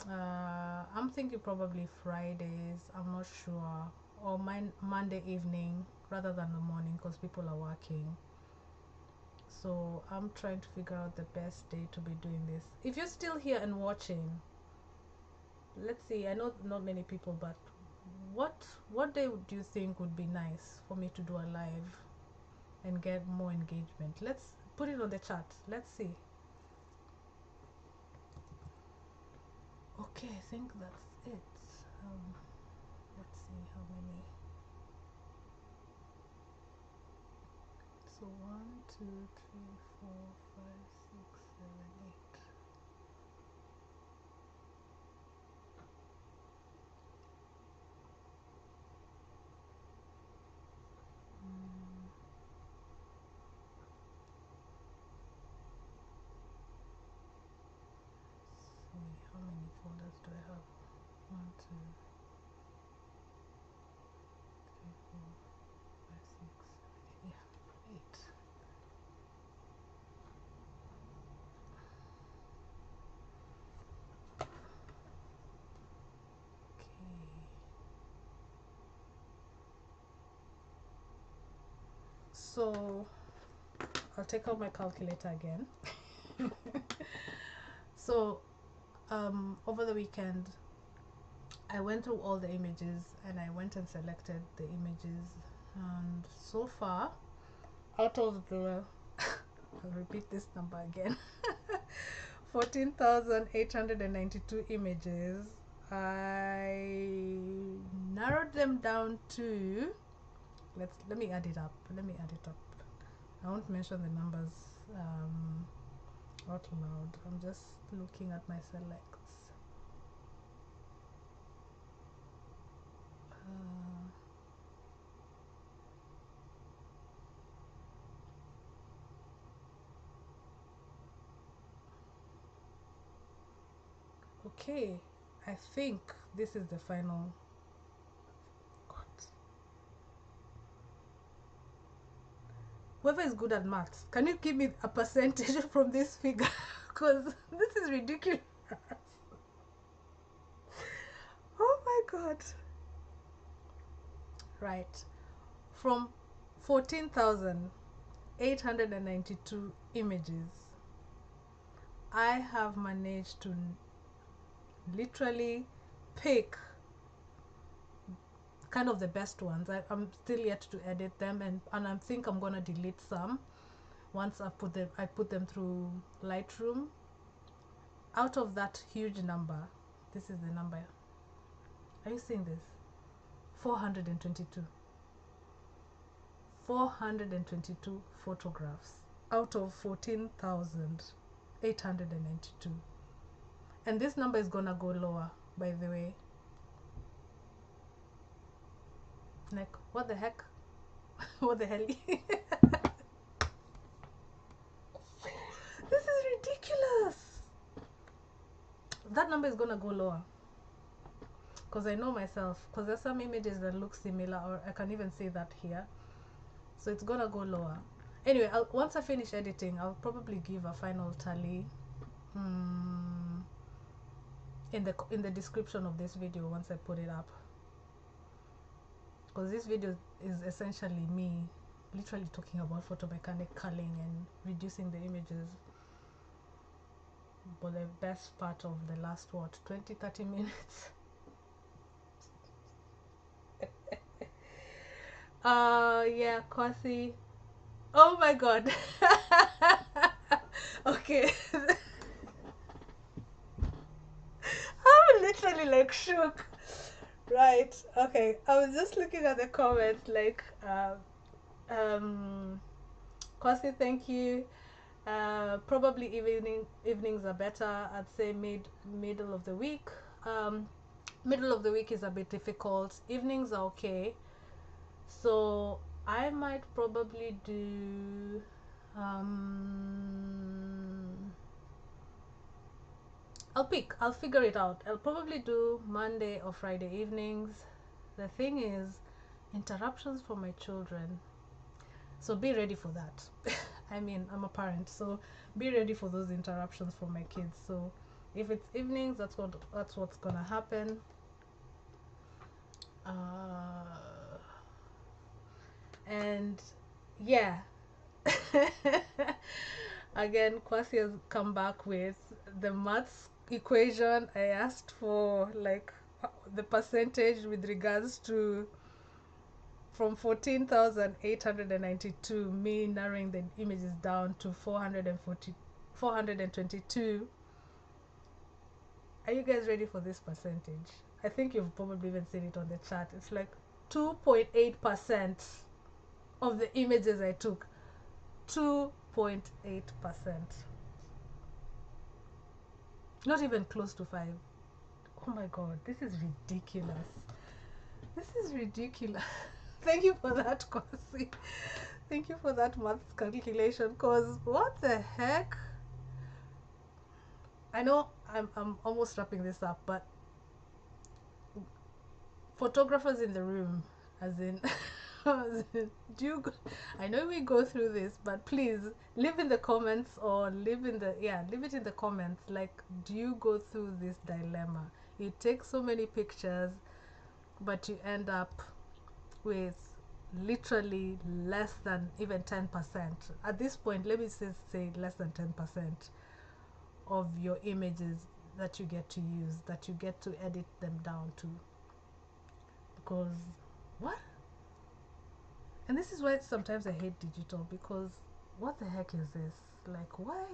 I'm thinking probably Fridays, I'm not sure, or Monday evening rather than the morning, because people are working. So I'm trying to figure out the best day to be doing this. If you're still here and watching, let's see, I know not many people, but what day do you think would be nice for me to do a live and get more engagement? Let's put it on the chat. Let's see. Okay, I think that's it. Let's see how many. So 1, 2, 3, 4, 5, 6, 7, 8. See how many folders do I have? 1, 2, 3, 4, 5, 6, 7, 8. Yeah, 8. Okay. So I'll take out my calculator again. So over the weekend I went through all the images and I went and selected the images, and so far out of the I'll repeat this number again 14,892 images, I narrowed them down to let me add it up. I won't mention the numbers out loud. I'm just looking at my selects. Okay, I think this is the final. God. Whoever is good at maths, can you give me a percentage from this figure? Because this is ridiculous. Oh my God. Right. From 14,892 images, I have managed to literally pick kind of the best ones. I'm still yet to edit them, and I think I'm gonna delete some once I put them through Lightroom. Out of that huge number, this is the number. Are you seeing this? 422 photographs out of 14,892. And this number is gonna go lower, by the way. Like, what the heck? What the hell? This is ridiculous. That number is gonna go lower, because I know myself, because there's some images that look similar, or I can even see that here. So it's gonna go lower. Anyway, once I finish editing, I'll probably give a final tally in the description of this video once I put it up, because this video is essentially me literally talking about PhotoMechanic culling and reducing the images for the best part of the last 20-30 minutes. Yeah, Kwasi. Oh my God. Okay. I'm literally like shook. Right. Okay. I was just looking at the comments, like Kwasi, thank you. Probably evenings are better. I'd say middle of the week. Middle of the week is a bit difficult. Evenings are okay. So I might probably do I'll figure it out. I'll probably do Monday or Friday evenings. The thing is, interruptions from my children. So be ready for that. I mean, I'm a parent, so be ready for those interruptions from my kids. So if it's evenings, that's what's gonna happen. And yeah. Again, Kwasi has come back with the maths equation. I asked for like the percentage with regards to from 14,892, me narrowing the images down to 422. Are you guys ready for this percentage? I think you've probably even seen it on the chat. It's like 2.8% of the images I took. 2.8%. Not even close to 5. Oh my God, this is ridiculous. This is ridiculous. Thank you for that, Kwasi. Thank you for that maths calculation, because what the heck? I know I'm almost wrapping this up, but photographers in the room, as in, I know we go through this, but please leave in the comments, or leave it in the comments, like, do you go through this dilemma? You take so many pictures, but you end up with literally less than even 10%. At this point, let me say less than 10% of your images that you get to use, that you get to edit them down to. Because what? And this is why sometimes I hate digital, because what the heck is this? Like, why?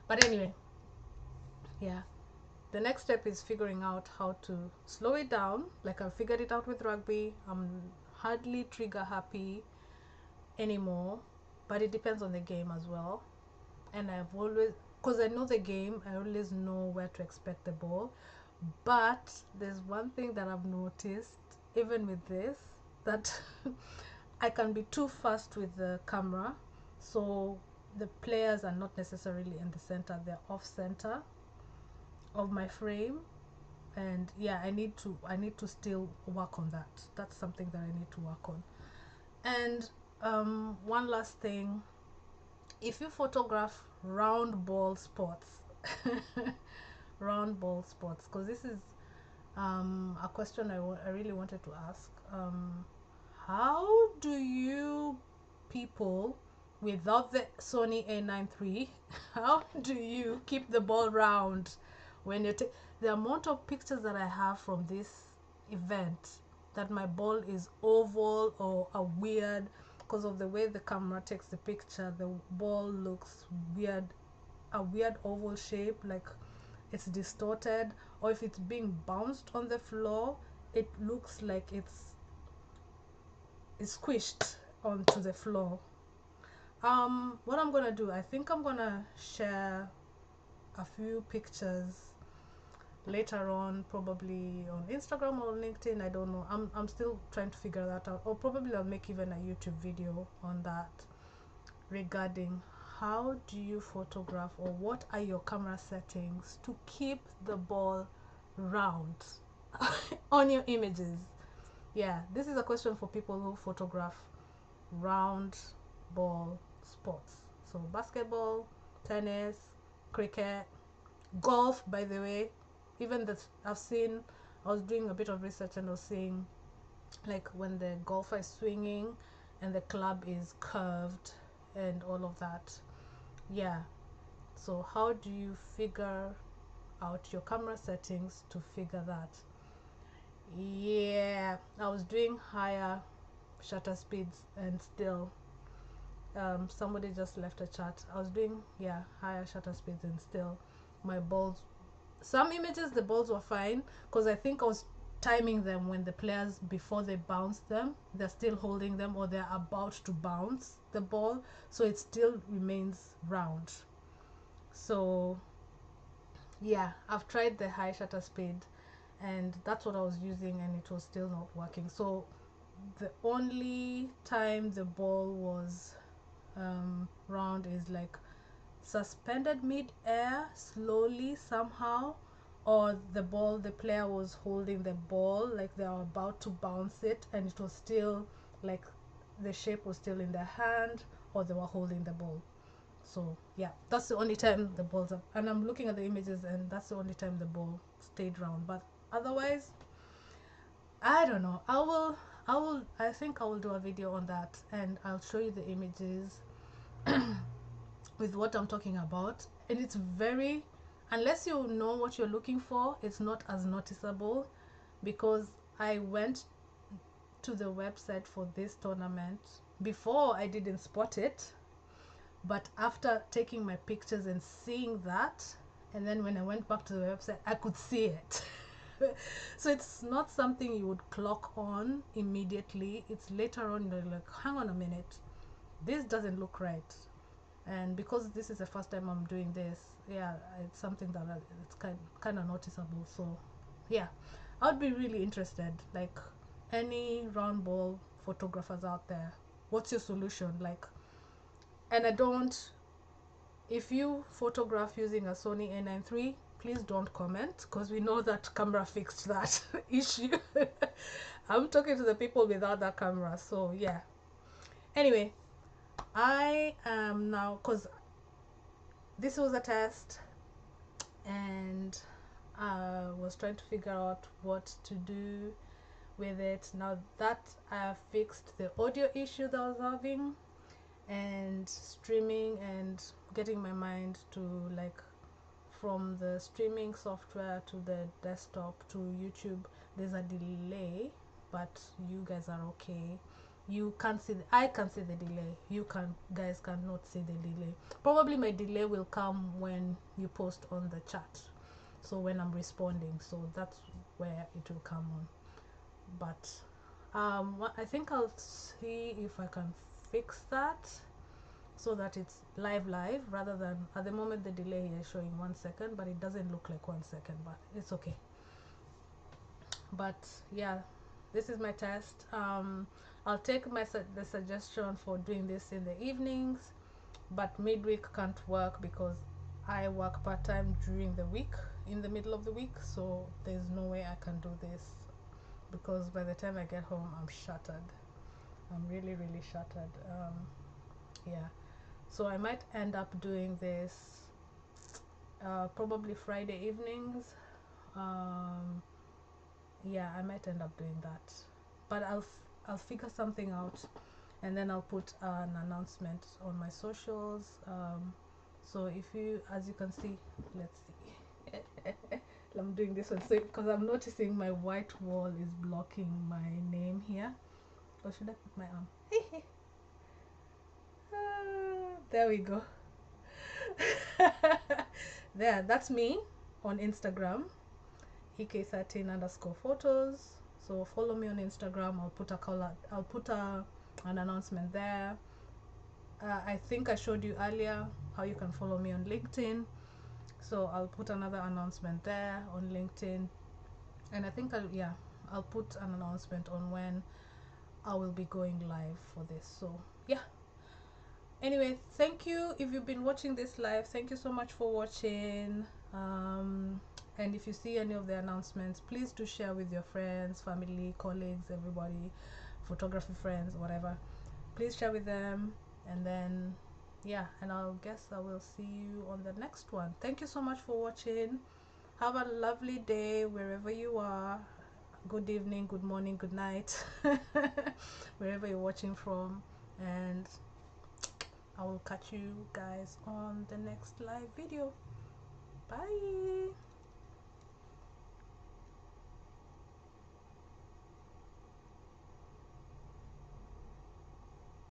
But anyway, yeah. the next step is figuring out how to slow it down. Like I figured it out with rugby. I'm hardly trigger happy anymore, but it depends on the game as well. And I've always, because I know the game, I always know where to expect the ball. But there's one thing that I've noticed, even with this, that I can be too fast with the camera, so the players are not necessarily in the center, they're off center of my frame. And yeah, I need to still work on that. That's something that I need to work on. And one last thing, if you photograph round ball spots round ball spots, because this is a question I really wanted to ask. How do you people without the Sony A9 III, how do you keep the ball round when you take the amount of pictures that I have from this event, that my ball is oval or a weird, because of the way the camera takes the picture, the ball looks weird, a weird oval shape, like it's distorted, or if it's being bounced on the floor, it looks like it's squished onto the floor. What I'm gonna do, I think I'm gonna share a few pictures later on, probably on Instagram or LinkedIn. I don't know. I'm still trying to figure that out, or probably I'll make even a YouTube video on that, regarding how do you photograph, or what are your camera settings to keep the ball round on your images. Yeah, this is a question for people who photograph round ball sports, so basketball, tennis, cricket, golf. By the way, even that I've seen, I was doing a bit of research and I was seeing, like, when the golfer is swinging and the club is curved and all of that. Yeah, so how do you figure out your camera settings to figure that? Yeah, I was doing higher shutter speeds and still somebody just left a chat. I was doing, yeah, higher shutter speeds and still my balls, some images the balls were fine, because I think I was timing them when the players, before they bounce them, they're still holding them or they're about to bounce the ball, so it still remains round. So yeah, I've tried the high shutter speed and that's what I was using and it was still not working. So the only time the ball was round is like suspended mid-air slowly somehow, or the player was holding the ball like they were about to bounce it and it was still like the shape was still in their hand, or they were holding the ball. So yeah, that's the only time the ball's up, and I'm looking at the images and that's the only time the ball stayed round. But otherwise, I don't know. I think I will do a video on that and I'll show you the images with what I'm talking about. And it's very, unless you know what you're looking for, it's not as noticeable, because I went to the website for this tournament. Before, I didn't spot it, but after taking my pictures and seeing that, and then when I went back to the website, I could see it. So it's not something you would clock on immediately. It's later on you're like, hang on a minute, this doesn't look right. And because this is the first time I'm doing this, yeah, it's something that it's kind of noticeable. So yeah, I would be really interested, like, any round ball photographers out there, what's your solution? Like, and I don't, if you photograph using a Sony A9 III, please don't comment, because we know that camera fixed that issue. I'm talking to the people without that camera. So yeah, anyway, I am now, because this was a test and I was trying to figure out what to do with it. Now that I have fixed the audio issue that I was having, and streaming and getting my mind to, like, from the streaming software to the desktop to YouTube, there's a delay, but you guys are okay. You can't see I can see the delay, you guys cannot see the delay. Probably my delay will come when you post on the chat. so when I'm responding, so that's where it will come on. But I think I'll see if I can fix that so that it's live rather than at the moment the delay here is showing 1 second, but it doesn't look like 1 second, but it's okay. But yeah, this is my test. I'll take the suggestion for doing this in the evenings, but midweek can't work because I work part-time during the week, in the middle of the week, so there's no way I can do this, because by the time I get home I'm shattered. I'm really shattered. Yeah, so I might end up doing this probably Friday evenings. Yeah, I might end up doing that, but I'll figure something out, and then I'll put an announcement on my socials. So if you, as you can see, let's see. I'm doing this one so because I'm noticing my white wall is blocking my name here. Or should I put my arm? There we go. There, that's me on Instagram, ek13_photos. So follow me on Instagram. I'll put an announcement there. I think I showed you earlier how you can follow me on LinkedIn, so I'll put another announcement there on LinkedIn, and I think I'll put an announcement on when I will be going live for this. So yeah, anyway, thank you if you've been watching this live. Thank you so much for watching. And if you see any of the announcements, please do share with your friends, family, colleagues, everybody, photography friends, whatever. Please share with them, and then yeah, and I'll guess I will see you on the next one. Thank you so much for watching. Have a lovely day wherever you are. Good evening, good morning, good night, wherever you're watching from, and I will catch you guys on the next live video. Bye.